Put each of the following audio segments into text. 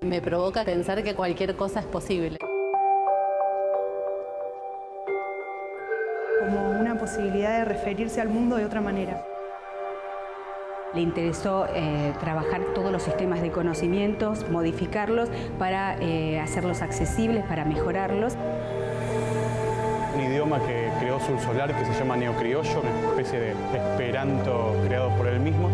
Me provoca pensar que cualquier cosa es posible. Como una posibilidad de referirse al mundo de otra manera. Le interesó trabajar todos los sistemas de conocimientos, modificarlos para hacerlos accesibles, para mejorarlos. Un idioma que creó Sul Solar que se llama neocriollo, una especie de esperanto creado por él mismo.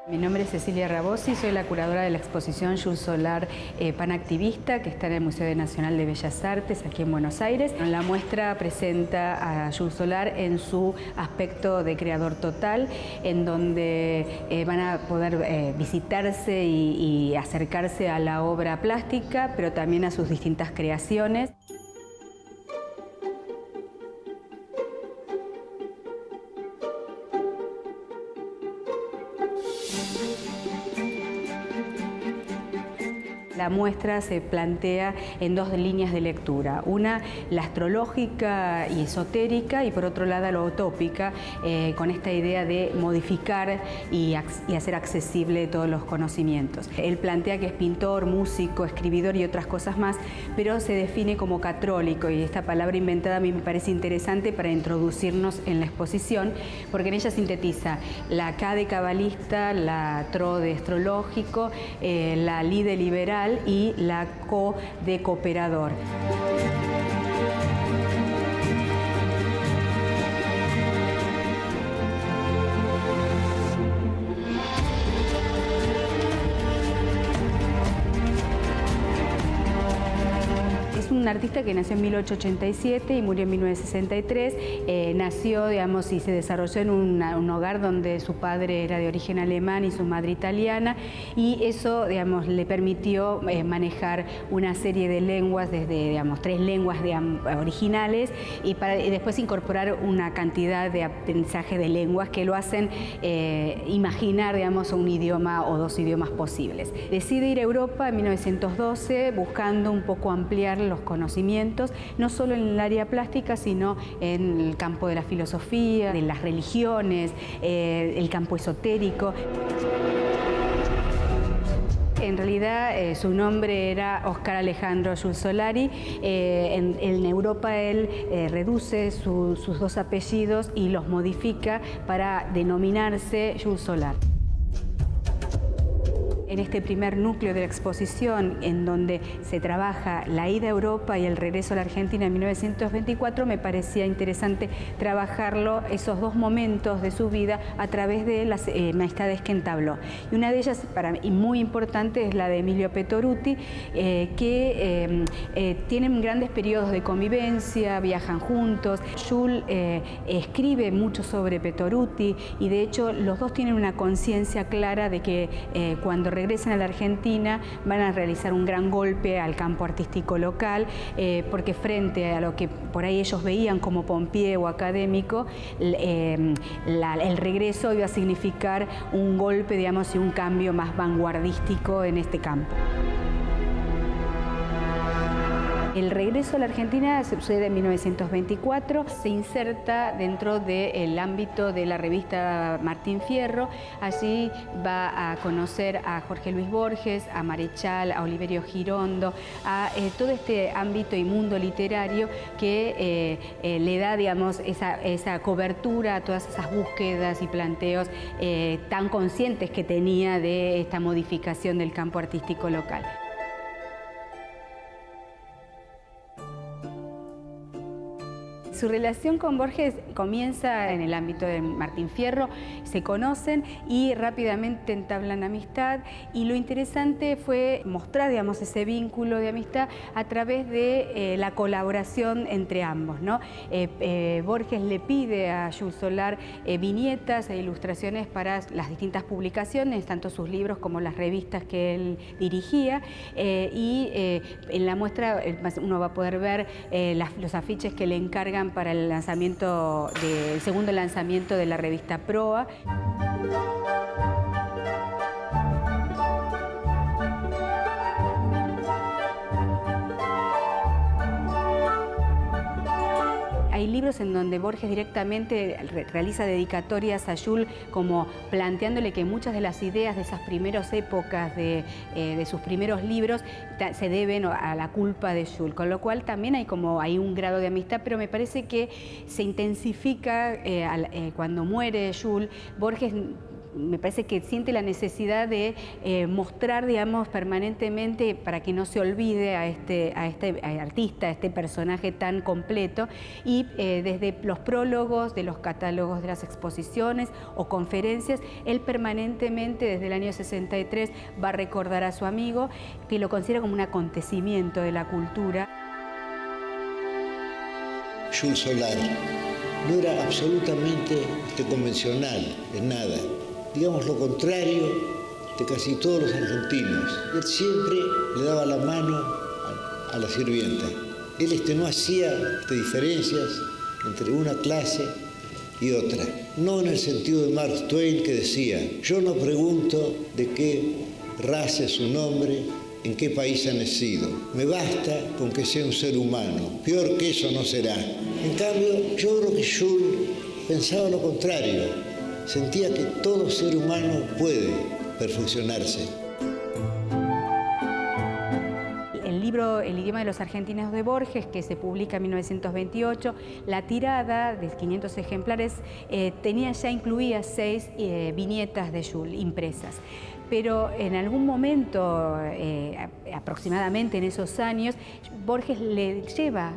Mi nombre es Cecilia Rabosi, soy la curadora de la exposición Sul Solar Panactivista, que está en el Museo Nacional de Bellas Artes, aquí en Buenos Aires. La muestra presenta a Sul Solar en su aspecto de creador total, en donde van a poder visitarse y acercarse a la obra plástica, pero también a sus distintas creaciones. La muestra se plantea en dos líneas de lectura, una la astrológica y esotérica y por otro lado la utópica, con esta idea de modificar y hacer accesible todos los conocimientos. Él plantea que es pintor, músico, escribidor y otras cosas más, pero se define como catrólico y esta palabra inventada a mí me parece interesante para introducirnos en la exposición, porque en ella sintetiza la K de cabalista, la Tro de astrológico, la Li de liberal y la Co de cooperador. Es un artista que nació en 1887 y murió en 1963. Nació, digamos, y se desarrolló en un hogar donde su padre era de origen alemán y su madre italiana, y eso, digamos, le permitió manejar una serie de lenguas, desde, digamos, 3 lenguas originales, y después incorporar una cantidad de aprendizaje de lenguas que lo hacen imaginar, digamos, un idioma o 2 idiomas posibles. Decide ir a Europa en 1912 buscando un poco ampliar los conocimientos, no solo en el área plástica, sino en el campo de la filosofía, de las religiones, el campo esotérico. En realidad su nombre era Oscar Alejandro Sul Solari. En Europa él reduce sus 2 apellidos y los modifica para denominarse Sul Solar. En este primer núcleo de la exposición, en donde se trabaja la ida a Europa y el regreso a la Argentina en 1924, me parecía interesante trabajarlo, esos 2 momentos de su vida, a través de las amistades que entabló. Y una de ellas, para mí muy importante, es la de Emilio Petoruti, que tienen grandes periodos de convivencia, viajan juntos. Jules escribe mucho sobre Petoruti y de hecho los dos tienen una conciencia clara de que cuando regresan a la Argentina van a realizar un gran golpe al campo artístico local, porque frente a lo que por ahí ellos veían como pompié o académico, el regreso iba a significar un golpe, digamos, y un cambio más vanguardístico en este campo. El regreso a la Argentina sucede en 1924, se inserta dentro del ámbito de la revista Martín Fierro. Allí va a conocer a Jorge Luis Borges, a Marechal, a Oliverio Girondo, a todo este ámbito y mundo literario que le da, digamos, esa cobertura a todas esas búsquedas y planteos tan conscientes que tenía de esta modificación del campo artístico local. Su relación con Borges comienza en el ámbito de Martín Fierro, se conocen y rápidamente entablan amistad, y lo interesante fue mostrar, digamos, ese vínculo de amistad a través de la colaboración entre ambos, ¿no? Borges le pide a Jules Solar viñetas e ilustraciones para las distintas publicaciones, tanto sus libros como las revistas que él dirigía, y en la muestra uno va a poder ver los afiches que le encargan para el segundo lanzamiento de la revista Proa. Hay libros en donde Borges directamente realiza dedicatorias a Jules, como planteándole que muchas de las ideas de esas primeras épocas de sus primeros libros se deben a la culpa de Jules, con lo cual también hay un grado de amistad, pero me parece que se intensifica cuando muere Jules. Borges me parece que siente la necesidad de mostrar, digamos, permanentemente, para que no se olvide a este artista, a este personaje tan completo, y desde los prólogos de los catálogos de las exposiciones o conferencias, él permanentemente desde el año 63 va a recordar a su amigo, que lo considera como un acontecimiento de la cultura. Jules Solar no era absolutamente convencional en nada. Digamos lo contrario de casi todos los argentinos. Él siempre le daba la mano a la sirvienta. Él no hacía diferencias entre una clase y otra. No en el sentido de Mark Twain, que decía: yo no pregunto de qué raza es su nombre, en qué país ha nacido. Me basta con que sea un ser humano. Peor que eso no será. En cambio, yo creo que Jules pensaba lo contrario. Sentía que todo ser humano puede perfeccionarse. El libro El idioma de los argentinos de Borges, que se publica en 1928, la tirada de 500 ejemplares incluía 6 viñetas de Jules impresas. Pero en algún momento, aproximadamente en esos años, Borges le lleva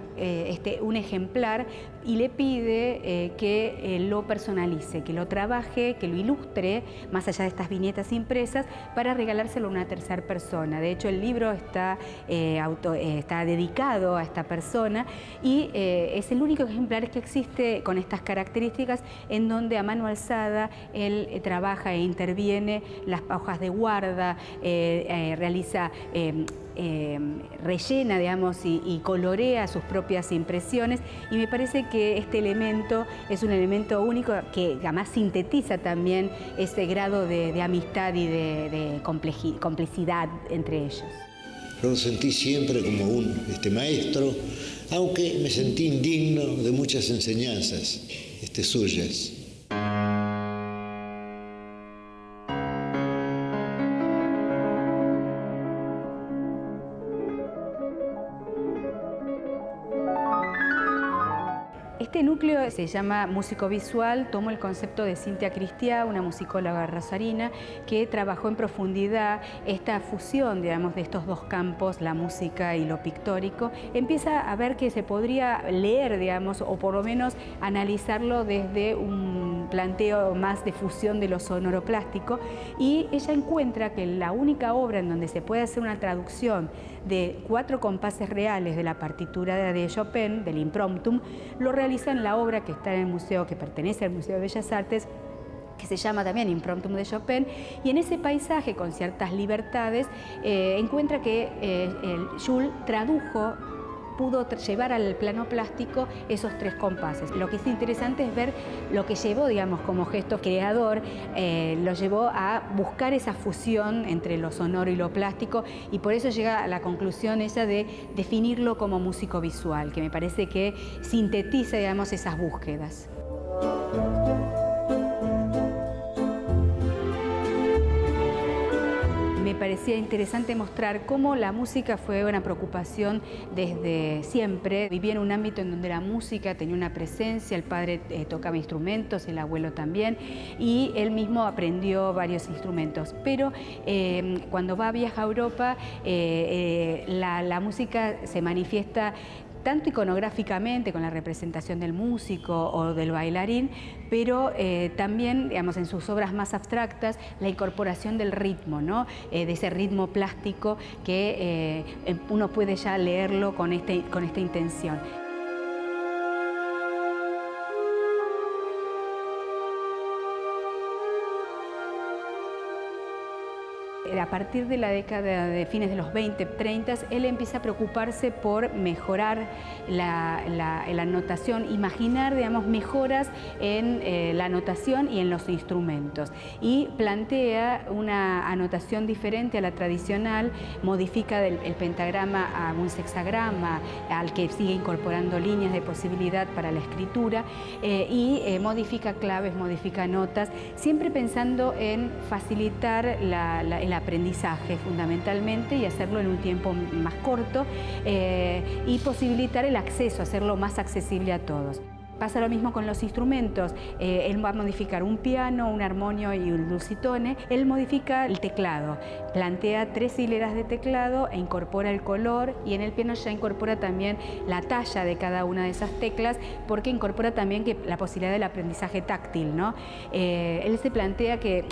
un ejemplar y le pide que lo personalice, que lo trabaje, que lo ilustre, más allá de estas viñetas impresas, para regalárselo a una tercera persona. De hecho, el libro está dedicado a esta persona y es el único ejemplar que existe con estas características, en donde a mano alzada él trabaja e interviene las hojas de guarda, realiza rellena, digamos, y colorea sus propias impresiones, y me parece que este elemento es un elemento único que además sintetiza también ese grado de amistad y de complicidad entre ellos. Yo lo sentí siempre como un maestro, aunque me sentí indigno de muchas enseñanzas suyas. Este núcleo se llama músico visual. Tomo el concepto de Cintia Cristiá, una musicóloga rosarina que trabajó en profundidad esta fusión, digamos, de estos dos campos, la música y lo pictórico. Empieza a ver que se podría leer, digamos, o por lo menos analizarlo desde un planteo más de fusión de lo sonoroplástico, y ella encuentra que la única obra en donde se puede hacer una traducción de 4 compases reales de la partitura de Chopin, del Impromptum, lo realiza en la obra que está en el museo, que pertenece al Museo de Bellas Artes, que se llama también Impromptum de Chopin, y en ese paisaje con ciertas libertades encuentra que Jules pudo llevar al plano plástico esos 3 compases. Lo que es interesante es ver lo que llevó, digamos, como gesto creador, lo llevó a buscar esa fusión entre lo sonoro y lo plástico, y por eso llega a la conclusión ella de definirlo como músico visual, que me parece que sintetiza, digamos, esas búsquedas. Me parecía interesante mostrar cómo la música fue una preocupación desde siempre. Vivía en un ámbito en donde la música tenía una presencia, el padre tocaba instrumentos, el abuelo también, y él mismo aprendió varios instrumentos. Pero cuando viaja a Europa, la música se manifiesta tanto iconográficamente con la representación del músico o del bailarín, pero también, digamos, en sus obras más abstractas, la incorporación del ritmo, ¿no? De ese ritmo plástico que uno puede ya leerlo con esta intención. partir de la década de fines de los 20, 30, él empieza a preocuparse por mejorar la notación, imaginar, digamos, mejoras en la notación y en los instrumentos. Y plantea una anotación diferente a la tradicional, modifica el pentagrama a un sexagrama, al que sigue incorporando líneas de posibilidad para la escritura, y modifica claves, modifica notas, siempre pensando en facilitar el aprendizaje fundamentalmente y hacerlo en un tiempo más corto, y posibilitar el acceso, hacerlo más accesible a todos. Pasa lo mismo con los instrumentos. Él va a modificar un piano, un armonio y un dulcitone. Él modifica el teclado, plantea 3 hileras de teclado e incorpora el color, y en el piano ya incorpora también la talla de cada una de esas teclas, porque incorpora también la posibilidad del aprendizaje táctil, ¿no? Él se plantea que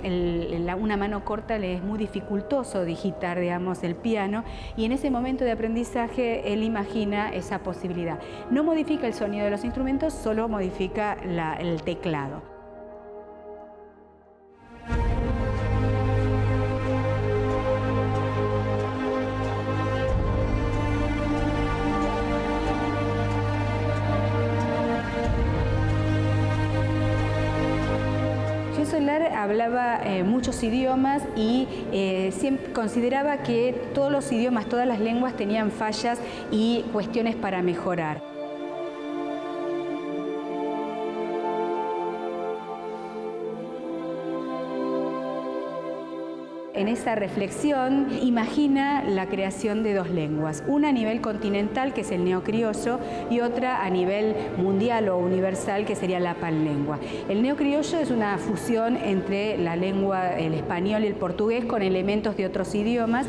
una mano corta le es muy dificultoso digitar, digamos, el piano, y en ese momento de aprendizaje él imagina esa posibilidad. No modifica el sonido de los instrumentos, solo modifica el teclado. Jules Solar hablaba muchos idiomas y siempre consideraba que todos los idiomas, todas las lenguas tenían fallas y cuestiones para mejorar. En esa reflexión imagina la creación de 2 lenguas, una a nivel continental, que es el neocriollo, y otra a nivel mundial o universal, que sería la panlengua. El neocriollo es una fusión entre la lengua, el español y el portugués, con elementos de otros idiomas,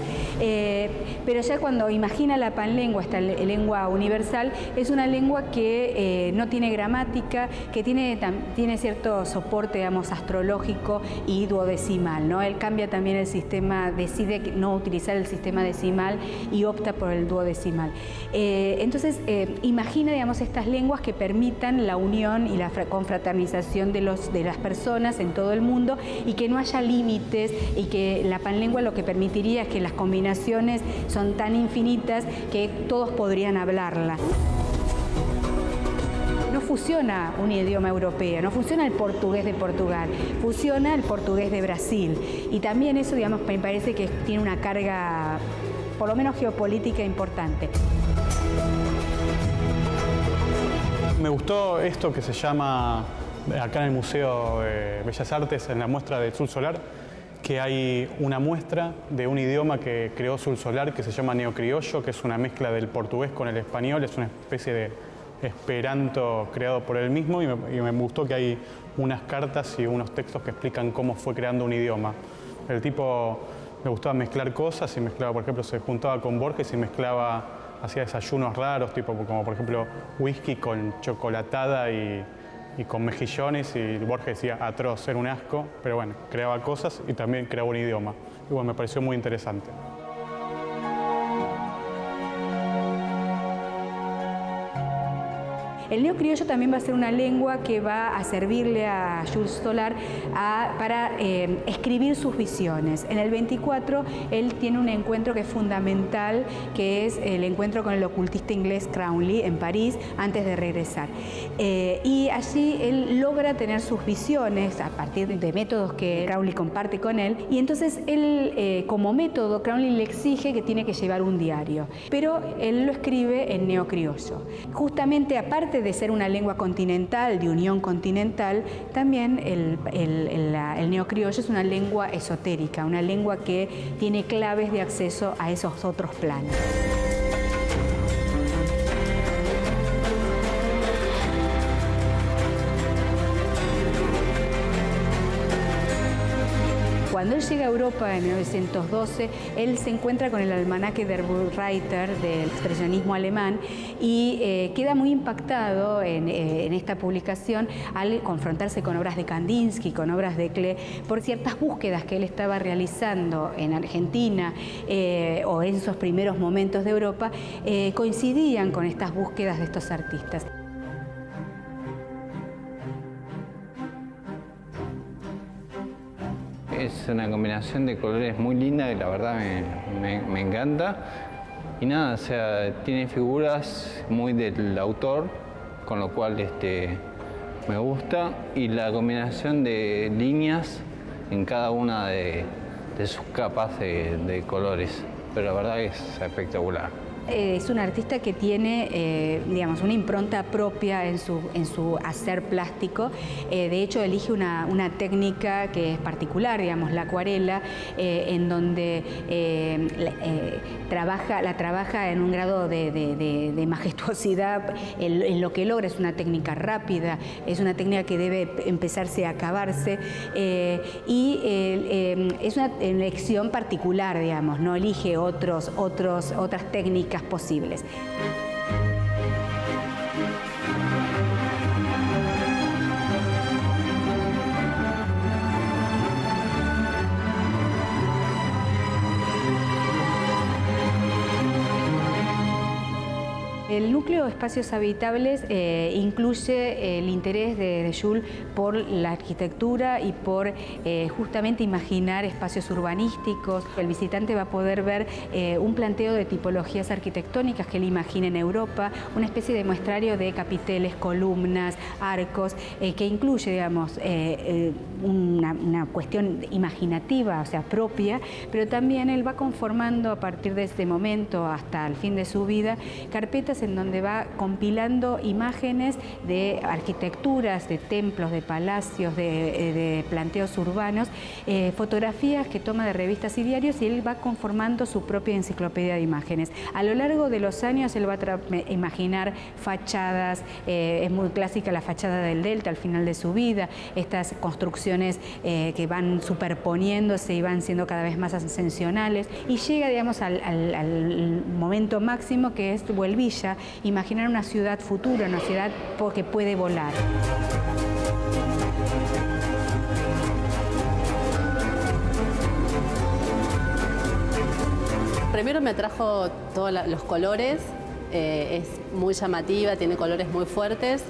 pero ya cuando imagina la panlengua, esta lengua universal, es una lengua que no tiene gramática, que tiene cierto soporte, digamos, astrológico y duodecimal, ¿no? Él cambia también el sistema, decide no utilizar el sistema decimal y opta por el duodecimal. Entonces imagina, digamos, estas lenguas que permitan la unión y la confraternización de las personas en todo el mundo, y que no haya límites, y que la panlengua lo que permitiría es que las combinaciones son tan infinitas que todos podrían hablarla. No fusiona un idioma europeo, no fusiona el portugués de Portugal, fusiona el portugués de Brasil. Y también eso, digamos, me parece que tiene una carga, por lo menos geopolítica, importante. Me gustó esto que se llama, acá en el Museo de Bellas Artes, en la muestra de Jules Solar, que hay una muestra de un idioma que creó Jules Solar que se llama neocriollo, que es una mezcla del portugués con el español, es una especie de esperanto creado por él mismo, y me gustó que hay unas cartas y unos textos que explican cómo fue creando un idioma. El tipo le gustaba mezclar cosas y mezclaba, por ejemplo, se juntaba con Borges y hacía desayunos raros, tipo como por ejemplo whisky con chocolatada y con mejillones, y Borges decía atroz, era un asco, pero bueno, creaba cosas y también creaba un idioma. Y bueno, me pareció muy interesante. El neocriollo también va a ser una lengua que va a servirle a Jules Solar para escribir sus visiones. En el 24 él tiene un encuentro que es fundamental, que es el encuentro con el ocultista inglés Crowley en París antes de regresar. Y allí él logra tener sus visiones a partir de métodos que Crowley comparte con él, y entonces él, como método, Crowley le exige que tiene que llevar un diario, pero él lo escribe en neocriollo. Justamente, aparte de ser una lengua continental, de unión continental, también el neocriollo es una lengua esotérica, una lengua que tiene claves de acceso a esos otros planos. Cuando él llega a Europa en 1912, él se encuentra con el almanaque Der Reiter del expresionismo alemán y queda muy impactado en esta publicación al confrontarse con obras de Kandinsky, con obras de Klee, por ciertas búsquedas que él estaba realizando en Argentina o en esos primeros momentos de Europa, coincidían con estas búsquedas de estos artistas. Es Es una combinación de colores muy linda y la verdad me encanta. Y nada, o sea, tiene figuras muy del autor, con lo cual me gusta. Y la combinación de líneas en cada una de sus capas de colores. Pero la verdad es espectacular. Es un artista que tiene, digamos, una impronta propia en su hacer plástico. De hecho, elige una técnica que es particular, digamos, la acuarela, en donde la trabaja en un grado de majestuosidad. En lo que logra es una técnica rápida, es una técnica que debe empezarse a acabarse, y es una elección particular, digamos, no elige otras técnicas posibles. El núcleo de espacios habitables incluye el interés de Jules por la arquitectura y por justamente imaginar espacios urbanísticos. El visitante va a poder ver un planteo de tipologías arquitectónicas que él imagina en Europa, una especie de muestrario de capiteles, columnas, arcos, que incluye, digamos, una cuestión imaginativa, o sea, propia, pero también él va conformando a partir de este momento hasta el fin de su vida carpetas en donde va compilando imágenes de arquitecturas, de templos, de palacios, de planteos urbanos, fotografías que toma de revistas y diarios, y él va conformando su propia enciclopedia de imágenes. A lo largo de los años él va a imaginar fachadas, es muy clásica la fachada del Delta al final de su vida, estas construcciones que van superponiéndose y van siendo cada vez más ascensionales, y llega, digamos, al momento máximo, que es Buelvilla, imaginar una ciudad futura, una ciudad que puede volar. Primero me atrajo todos los colores, es muy llamativa, tiene colores muy fuertes.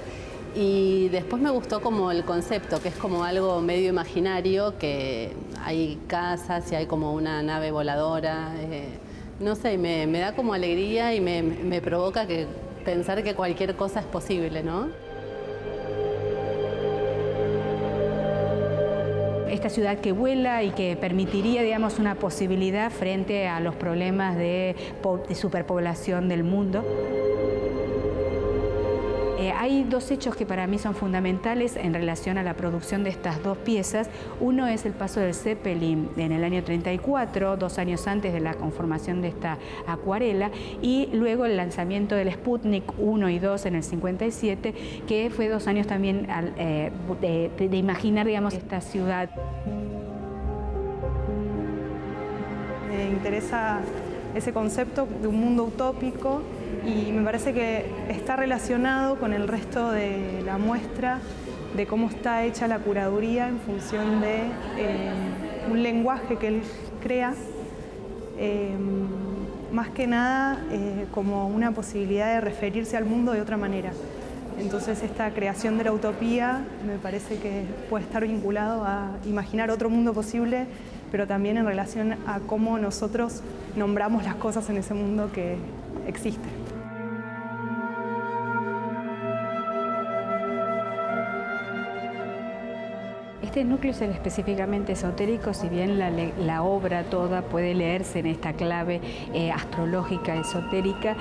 Y después me gustó como el concepto, que es como algo medio imaginario, que hay casas y hay como una nave voladora. No sé, me da como alegría y me provoca pensar que cualquier cosa es posible, ¿no? Esta ciudad que vuela y que permitiría, digamos, una posibilidad frente a los problemas de superpoblación del mundo. Hay dos hechos que para mí son fundamentales en relación a la producción de estas dos piezas. Uno es el paso del Zeppelin en el año 34, 2 años antes de la conformación de esta acuarela, y luego el lanzamiento del Sputnik 1 y 2 en el 57, que fue 2 años también de imaginar, digamos, esta ciudad. Me interesa ese concepto de un mundo utópico, y me parece que está relacionado con el resto de la muestra, de cómo está hecha la curaduría en función de un lenguaje que él crea, más que nada como una posibilidad de referirse al mundo de otra manera. Entonces esta creación de la utopía me parece que puede estar vinculado a imaginar otro mundo posible, pero también en relación a cómo nosotros nombramos las cosas en ese mundo que existe. Este núcleo es específicamente esotérico, si bien la obra toda puede leerse en esta clave astrológica esotérica.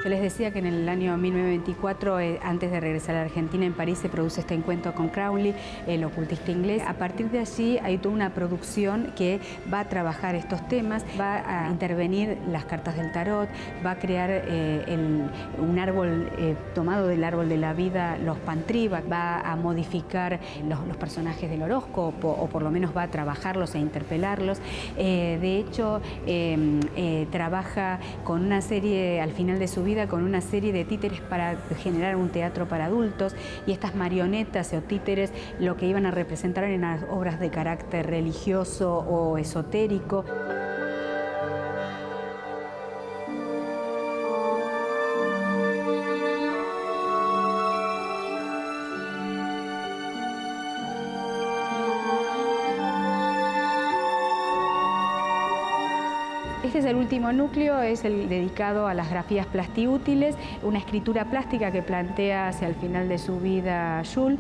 Yo les decía que en el año 1924, antes de regresar a la Argentina, en París se produce este encuentro con Crowley, el ocultista inglés. A partir de allí hay toda una producción que va a trabajar estos temas, va a intervenir las cartas del tarot, va a crear un árbol tomado del árbol de la vida, los Pantriva, va a modificar los personajes del horóscopo, o por lo menos va a trabajarlos e interpelarlos. De hecho, trabaja con una serie, al final de su vida, con una serie de títeres para generar un teatro para adultos, y estas marionetas o títeres lo que iban a representar en las obras de carácter religioso o esotérico. Este es el último núcleo, es el dedicado a las grafías plastiútiles, una escritura plástica que plantea hacia el final de su vida Jules,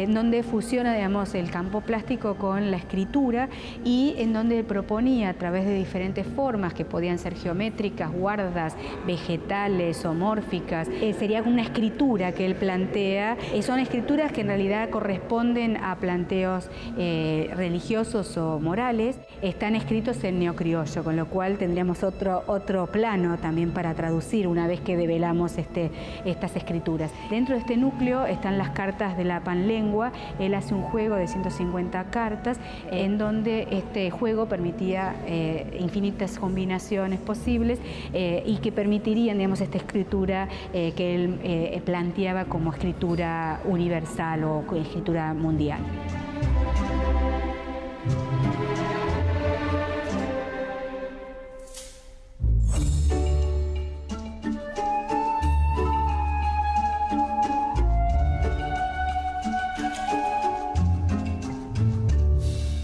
donde fusiona, digamos, el campo plástico con la escritura y en donde proponía a través de diferentes formas que podían ser geométricas, guardas, vegetales o mórficas. Sería una escritura que él plantea, son escrituras que en realidad corresponden a planteos religiosos o morales, están escritos en neocriollo, con lo cual tendríamos otro plano también para traducir una vez que develamos estas escrituras. Dentro de este núcleo están las cartas de la panlengua. Él hace un juego de 150 cartas en donde este juego permitía infinitas combinaciones posibles y que permitirían, digamos, esta escritura que él planteaba como escritura universal o escritura mundial.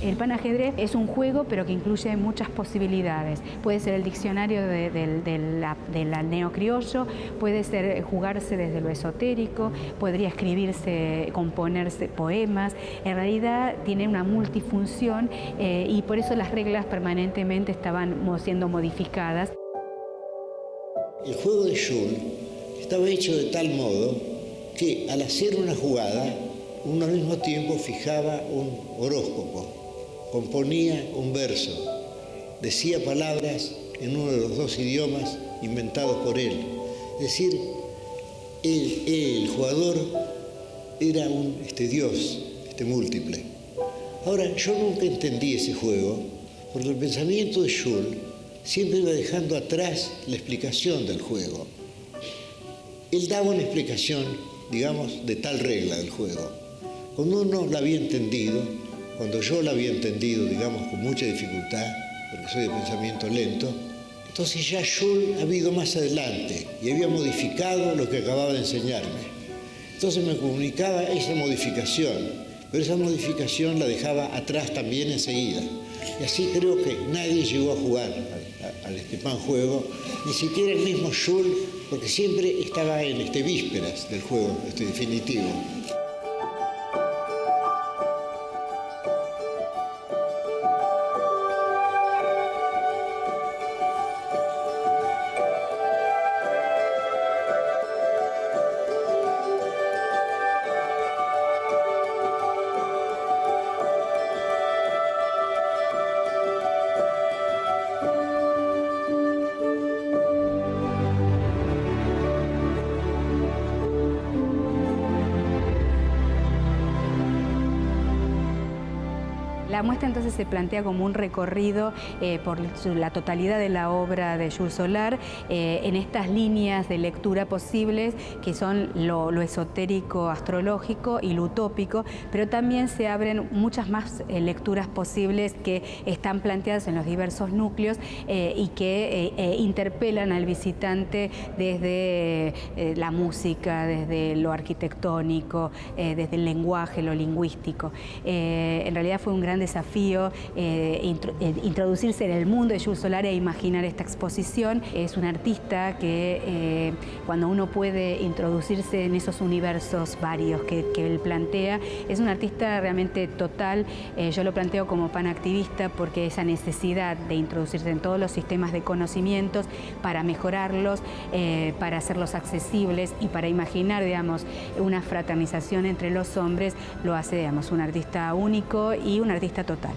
El panajedrez es un juego, pero que incluye muchas posibilidades. Puede ser el diccionario del neocriollo, puede ser jugarse desde lo esotérico, podría escribirse, componerse poemas. En realidad tiene una multifunción y por eso las reglas permanentemente estaban siendo modificadas. El juego de Jules estaba hecho de tal modo que al hacer una jugada, uno al mismo tiempo fijaba un horóscopo, componía un verso, decía palabras en uno de los dos idiomas inventados por él. Es decir, el jugador era un dios, múltiple. Ahora, yo nunca entendí ese juego, porque el pensamiento de Jules siempre iba dejando atrás la explicación del juego. Él daba una explicación, digamos, de tal regla del juego. Cuando uno la había entendido, cuando yo la había entendido, digamos, con mucha dificultad, porque soy de pensamiento lento, entonces ya Jules había ido más adelante y había modificado lo que acababa de enseñarme. Entonces me comunicaba esa modificación, pero esa modificación la dejaba atrás también enseguida. Y así creo que nadie llegó a jugar al pan juego, ni siquiera el mismo Jules, porque siempre estaba en vísperas del juego definitivo. La muestra entonces se plantea como un recorrido por la totalidad de la obra de Jules Solar en estas líneas de lectura posibles que son lo esotérico, astrológico y lo utópico, pero también se abren muchas más lecturas posibles que están planteadas en los diversos núcleos y que interpelan al visitante desde la música, desde lo arquitectónico, desde el lenguaje, lo lingüístico. En realidad fue un gran desafío introducirse en el mundo de Jules Solar e imaginar esta exposición. Es un artista que cuando uno puede introducirse en esos universos varios que él plantea, es un artista realmente total. Yo lo planteo como panactivista porque esa necesidad de introducirse en todos los sistemas de conocimientos para mejorarlos, para hacerlos accesibles y para imaginar, digamos, una fraternización entre los hombres, lo hace, digamos, un artista único y un artista total.